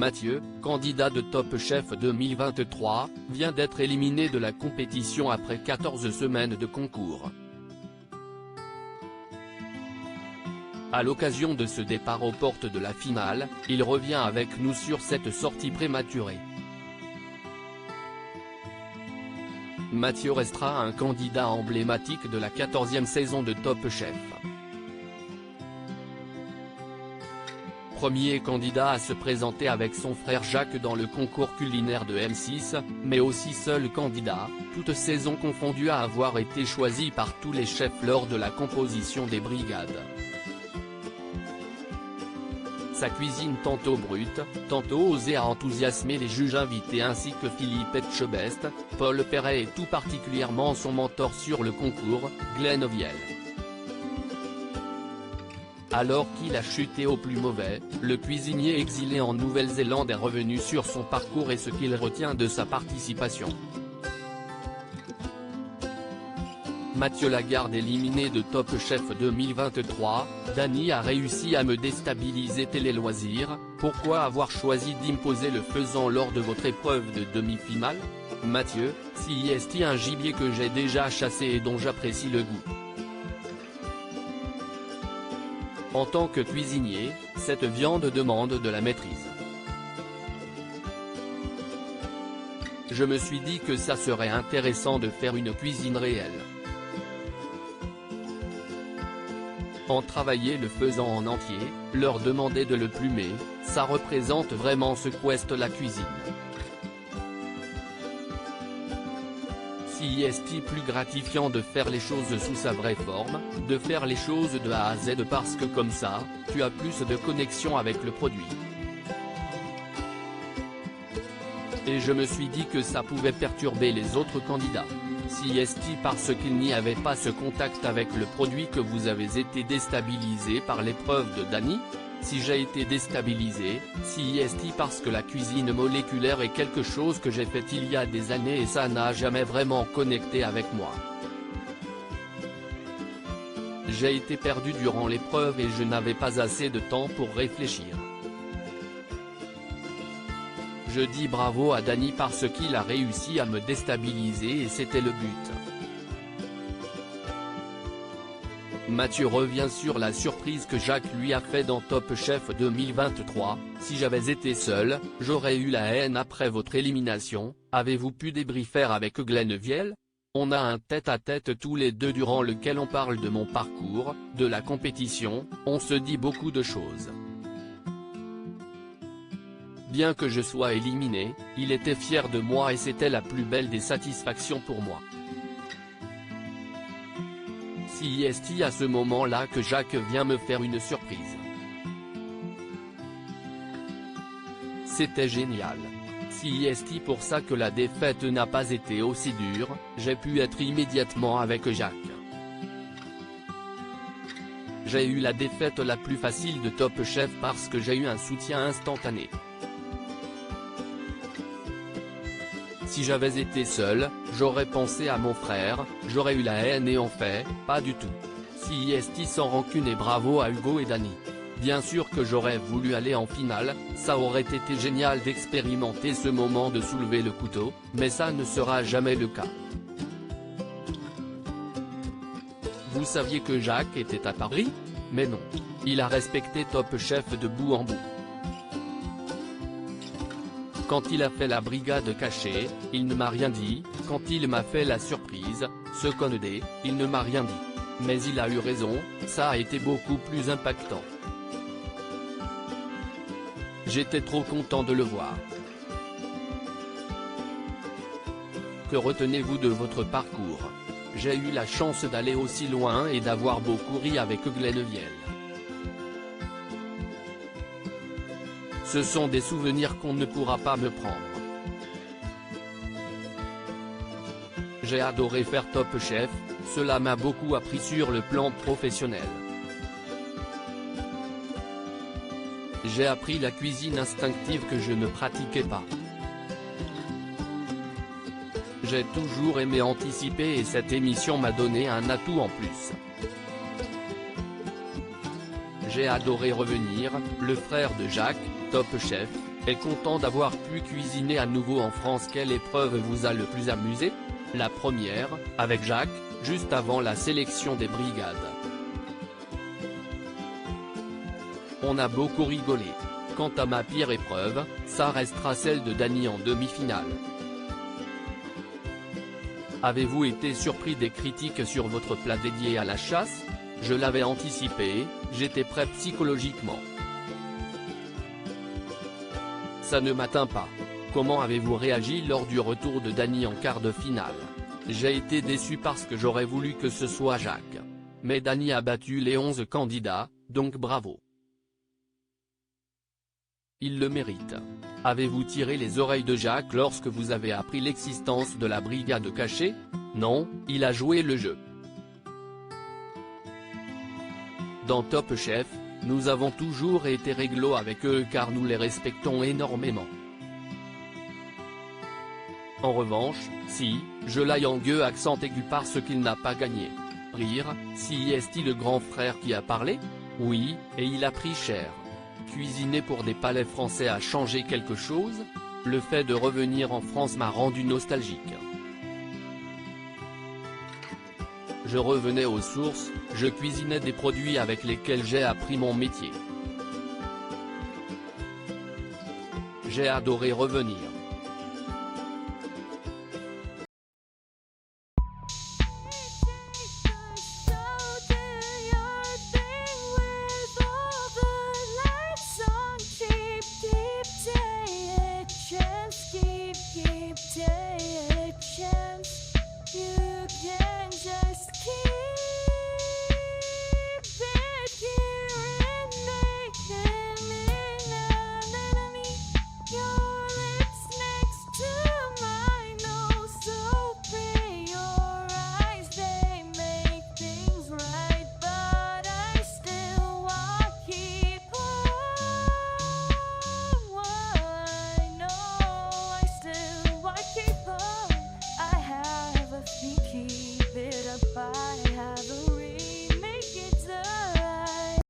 Mathieu, candidat de Top Chef 2023, vient d'être éliminé de la compétition après 14 semaines de concours. À l'occasion de ce départ aux portes de la finale, il revient avec nous sur cette sortie prématurée. Mathieu restera un candidat emblématique de la 14e saison de Top Chef. Premier candidat à se présenter avec son frère Jacques dans le concours culinaire de M6, mais aussi seul candidat, toutes saisons confondues à avoir été choisi par tous les chefs lors de la composition des brigades. Sa cuisine tantôt brute, tantôt osée a enthousiasmé les juges invités ainsi que Philippe Etchebest, Paul Perret et tout particulièrement son mentor sur le concours, Glenn Vielle. Alors qu'il a chuté au plus mauvais, le cuisinier exilé en Nouvelle-Zélande est revenu sur son parcours et ce qu'il retient de sa participation. Mathieu Lagarde éliminé de Top Chef 2023, Dany a réussi à me déstabiliser Télé Loisirs, pourquoi avoir choisi d'imposer le faisan lors de votre épreuve de demi-finale? Mathieu, si est un gibier que j'ai déjà chassé et dont j'apprécie le goût. En tant que cuisinier, cette viande demande de la maîtrise. Je me suis dit que ça serait intéressant de faire une cuisine réelle. En travailler le faisan en entier, leur demander de le plumer, ça représente vraiment ce qu'est la cuisine. Si est plus gratifiant de faire les choses sous sa vraie forme, de faire les choses de A à Z parce que comme ça, tu as plus de connexion avec le produit. Et je me suis dit que ça pouvait perturber les autres candidats. Si est parce qu'il n'y avait pas ce contact avec le produit que vous avez été déstabilisé par l'épreuve de Dany? Si j'ai été déstabilisé, si est parce que la cuisine moléculaire est quelque chose que j'ai fait il y a des années et ça n'a jamais vraiment connecté avec moi. J'ai été perdu durant l'épreuve et je n'avais pas assez de temps pour réfléchir. Je dis bravo à Dany parce qu'il a réussi à me déstabiliser et c'était le but. Mathieu revient sur la surprise que Jacques lui a fait dans Top Chef 2023, si j'avais été seul, j'aurais eu la haine après votre élimination, avez-vous pu débriefer avec Glenn Vielle? On a un tête-à-tête tous les deux durant lequel on parle de mon parcours, de la compétition, on se dit beaucoup de choses. Bien que je sois éliminé, il était fier de moi et c'était la plus belle des satisfactions pour moi. Si est à ce moment-là que Jacques vient me faire une surprise. C'était génial. Si est pour ça que la défaite n'a pas été aussi dure, j'ai pu être immédiatement avec Jacques. J'ai eu la défaite la plus facile de Top Chef parce que j'ai eu un soutien instantané. Si j'avais été seul, j'aurais pensé à mon frère, j'aurais eu la haine et en fait, pas du tout. Si est sans rancune et bravo à Hugo et Dany. Bien sûr que j'aurais voulu aller en finale, ça aurait été génial d'expérimenter ce moment de soulever le couteau, mais ça ne sera jamais le cas. Vous saviez que Jacques était à Paris? Mais non. Il a respecté Top Chef de bout en bout. Quand il a fait la brigade cachée, il ne m'a rien dit, quand il m'a fait la surprise, ce connedé, il ne m'a rien dit. Mais il a eu raison, ça a été beaucoup plus impactant. J'étais trop content de le voir. Que retenez-vous de votre parcours? J'ai eu la chance d'aller aussi loin et d'avoir beaucoup ri avec Glenn Vielle. Ce sont des souvenirs qu'on ne pourra pas me prendre. J'ai adoré faire Top Chef, cela m'a beaucoup appris sur le plan professionnel. J'ai appris la cuisine instinctive que je ne pratiquais pas. J'ai toujours aimé anticiper et cette émission m'a donné un atout en plus. J'ai adoré revenir, le frère de Jacques, Top Chef, Est content d'avoir pu cuisiner à nouveau en France. Quelle épreuve vous a le plus amusé? La première, avec Jacques, juste avant la sélection des brigades. On a beaucoup rigolé. Quant à ma pire épreuve, ça restera celle de Dany en demi-finale. Avez-vous été surpris des critiques sur votre plat dédié à la chasse? Je l'avais anticipé, j'étais prêt psychologiquement. Ça ne m'atteint pas. Comment avez-vous réagi lors du retour de Dany en quart de finale? J'ai été déçu parce que j'aurais voulu que ce soit Jacques. Mais Dany a battu les 11 candidats, donc bravo. Il le mérite. Avez-vous tiré les oreilles de Jacques lorsque vous avez appris l'existence de la brigade cachée? Non, il a joué le jeu. Dans Top Chef, nous avons toujours été réglo avec eux car nous les respectons énormément. En revanche, si, je l'aille en gueux accent aigu parce qu'il n'a pas gagné. Rire, si est-il le grand frère qui a parlé? Oui, et il a pris cher. Cuisiner pour des palais français a changé quelque chose? Le fait de revenir en France m'a rendu nostalgique. Je revenais aux sources, je cuisinais des produits avec lesquels j'ai appris mon métier. J'ai adoré revenir.